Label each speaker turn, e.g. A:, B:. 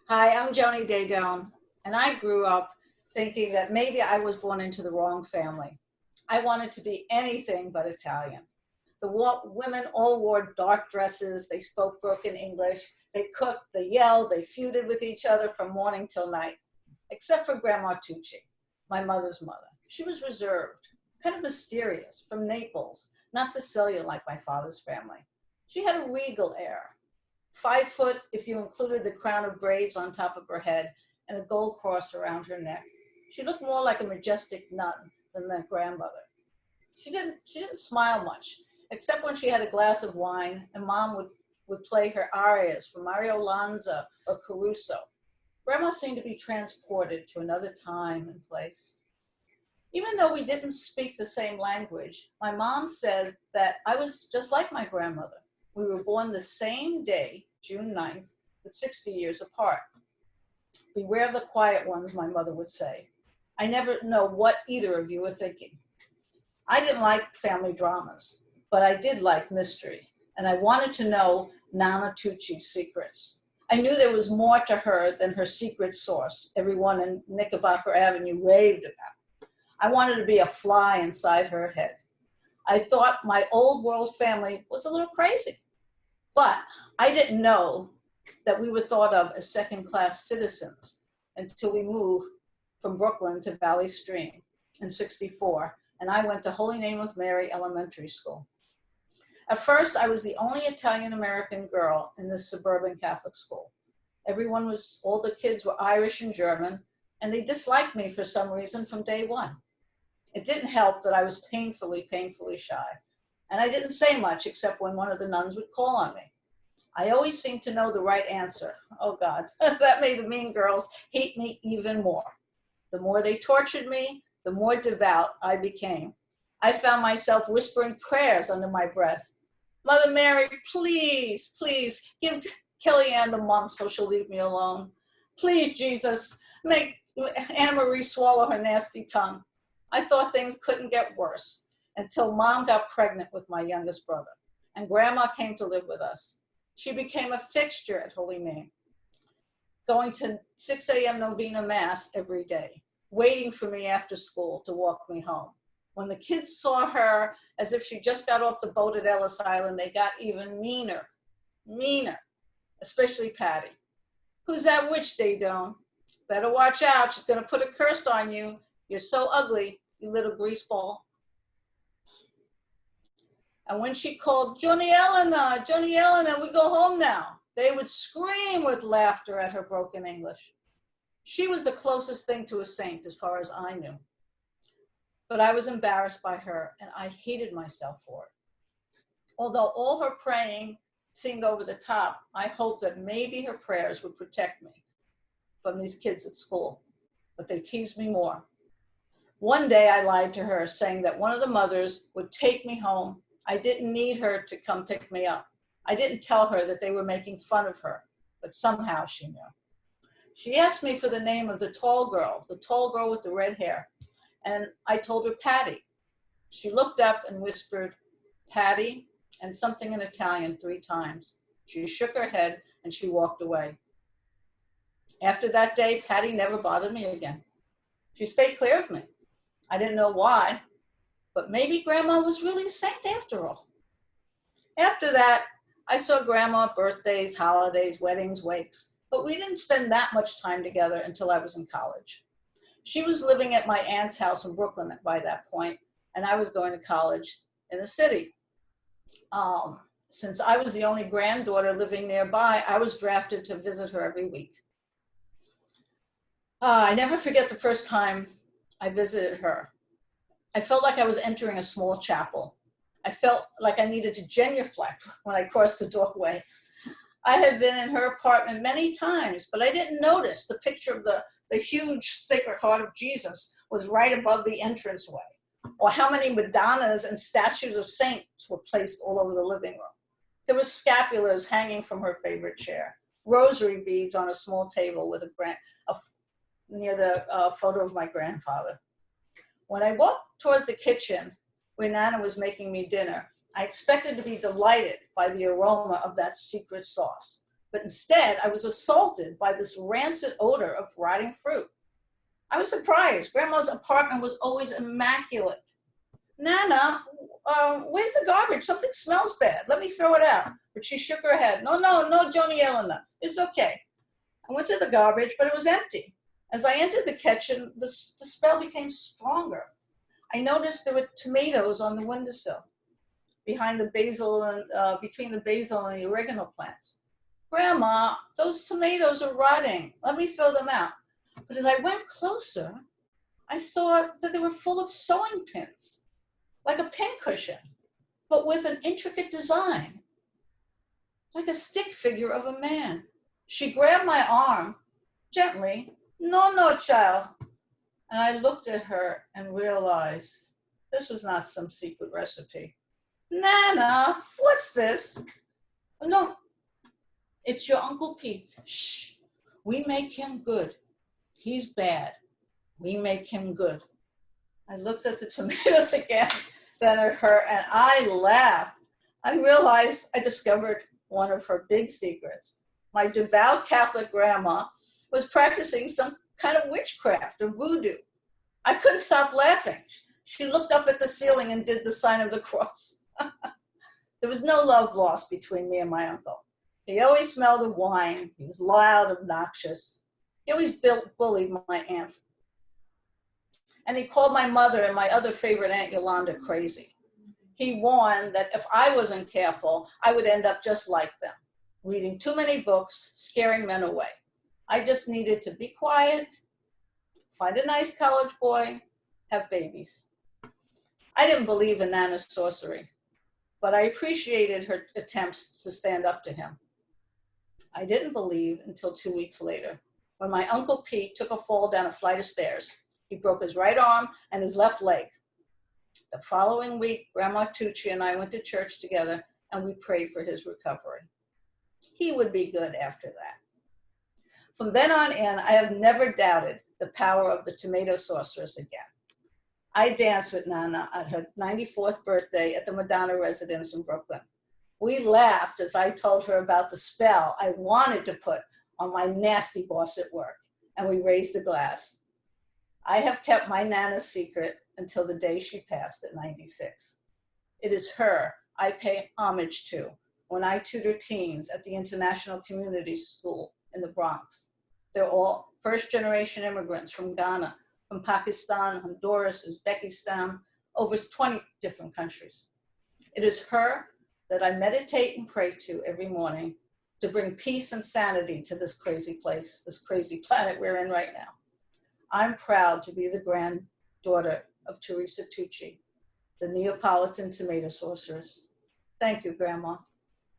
A: Hi, I'm Joni Daydone, and I grew up thinking that maybe I was born into the wrong family. I wanted to be anything but Italian. Women all wore dark dresses, they spoke broken English, they cooked, they yelled, they feuded with each other from morning till night, except for Grandma Tucci, my mother's mother. She was reserved, kind of mysterious, from Naples, not Sicilian like my father's family. She had a regal air, 5 foot if you included the crown of braids on top of her head and a gold cross around her neck. She looked more like a majestic nun than their grandmother. She didn't smile much, except when she had a glass of wine and mom would play her arias from Mario Lanza or Caruso. Grandma seemed to be transported to another time and place. Even though we didn't speak the same language, my mom said that I was just like my grandmother. We were born the same day, June 9th, but 60 years apart. Beware of the quiet ones, my mother would say. I never know what either of you were thinking. I didn't like family dramas, but I did like mystery, and I wanted to know Nana Tucci's secrets. I knew there was more to her than her secret source everyone in Knickerbocker Avenue raved about. I wanted to be a fly inside her head. I thought my old world family was a little crazy, but I didn't know that we were thought of as second-class citizens until we moved from Brooklyn to Valley Stream in '64, and I went to Holy Name of Mary Elementary School. At first, I was the only Italian-American girl in this suburban Catholic school. All the kids were Irish and German, and they disliked me for some reason from day one. It didn't help that I was painfully shy, and I didn't say much except when one of the nuns would call on me. I always seemed to know the right answer. Oh God, that made the mean girls hate me even more. The more they tortured me, the more devout I became. I found myself whispering prayers under my breath. Mother Mary, please, give Kellyanne the mumps so she'll leave me alone. Please, Jesus, make Anna Marie swallow her nasty tongue. I thought things couldn't get worse until Mom got pregnant with my youngest brother, and Grandma came to live with us. She became a fixture at Holy Name, going to 6 a.m. novena mass every day, waiting for me after school to walk me home. When the kids saw her as if she just got off the boat at Ellis Island, they got even meaner, especially Patty. Who's that witch, Daydone? Better watch out, she's gonna put a curse on you. You're so ugly, you little greaseball. And when she called, Johnny Eleanor, we go home now, they would scream with laughter at her broken English. She was the closest thing to a saint as far as I knew. But I was embarrassed by her, and I hated myself for it. Although all her praying seemed over the top, I hoped that maybe her prayers would protect me from these kids at school, but they teased me more. One day I lied to her, saying that one of the mothers would take me home. I didn't need her to come pick me up. I didn't tell her that they were making fun of her, but somehow she knew. She asked me for the name of the tall girl with the red hair, and I told her Patty. She looked up and whispered, Patty, and something in Italian 3 times. She shook her head and she walked away. After that day, Patty never bothered me again. She stayed clear of me. I didn't know why, but maybe Grandma was really a saint after all. After that, I saw Grandma at birthdays, holidays, weddings, wakes, but we didn't spend that much time together until I was in college. She was living at my aunt's house in Brooklyn by that point, and I was going to college in the city. Since I was the only granddaughter living nearby, I was drafted to visit her every week. I never forget the first time I visited her. I felt like I was entering a small chapel. I felt like I needed to genuflect when I crossed the doorway. I had been in her apartment many times, but I didn't notice the picture of the huge Sacred Heart of Jesus was right above the entranceway, or how many Madonnas and statues of saints were placed all over the living room. There were scapulars hanging from her favorite chair, rosary beads on a small table with near the photo of my grandfather. When I walked toward the kitchen where Nana was making me dinner, I expected to be delighted by the aroma of that secret sauce. but instead I was assaulted by this rancid odor of rotting fruit. I was surprised. Grandma's apartment was always immaculate. Nana, where's the garbage? Something smells bad. Let me throw it out. But she shook her head. No, Joni Elena. It's okay. I went to the garbage, but it was empty. As I entered the kitchen, the smell became stronger. I noticed there were tomatoes on the windowsill, behind the basil and between the basil and the oregano plants. Grandma, those tomatoes are rotting. Let me throw them out. But as I went closer, I saw that they were full of sewing pins, like a pincushion, but with an intricate design, like a stick figure of a man. She grabbed my arm gently. No, child. And I looked at her and realized this was not some secret recipe. Nana, what's this? No, it's your Uncle Pete. Shh, we make him good. He's bad. We make him good. I looked at the tomatoes again, then at her, and I laughed. I realized I discovered one of her big secrets. My devout Catholic grandma was practicing some kind of witchcraft or voodoo. I couldn't stop laughing. She looked up at the ceiling and did the sign of the cross. There was no love lost between me and my uncle. He always smelled of wine. He was loud, obnoxious. He always bullied my aunt. And he called my mother and my other favorite Aunt Yolanda crazy. He warned that if I wasn't careful, I would end up just like them, reading too many books, scaring men away. I just needed to be quiet, find a nice college boy, have babies. I didn't believe in Nana's sorcery, but I appreciated her attempts to stand up to him. I didn't believe until 2 weeks later, when my Uncle Pete took a fall down a flight of stairs. He broke his right arm and his left leg. The following week, Grandma Tucci and I went to church together and we prayed for his recovery. He would be good after that. From then on in, I have never doubted the power of the tomato sorceress again. I danced with Nana at her 94th birthday at the Madonna residence in Brooklyn. We laughed as I told her about the spell I wanted to put on my nasty boss at work, and we raised a glass. I have kept my Nana's secret until the day she passed at 96. It is her I pay homage to when I tutor teens at the International Community School in the Bronx. They're all first-generation immigrants from Ghana, from Pakistan, Honduras, Uzbekistan, over 20 different countries. It is her that I meditate and pray to every morning to bring peace and sanity to this crazy place, this crazy planet we're in right now. I'm proud to be the granddaughter of Teresa Tucci, the Neapolitan tomato sorceress. Thank you, Grandma.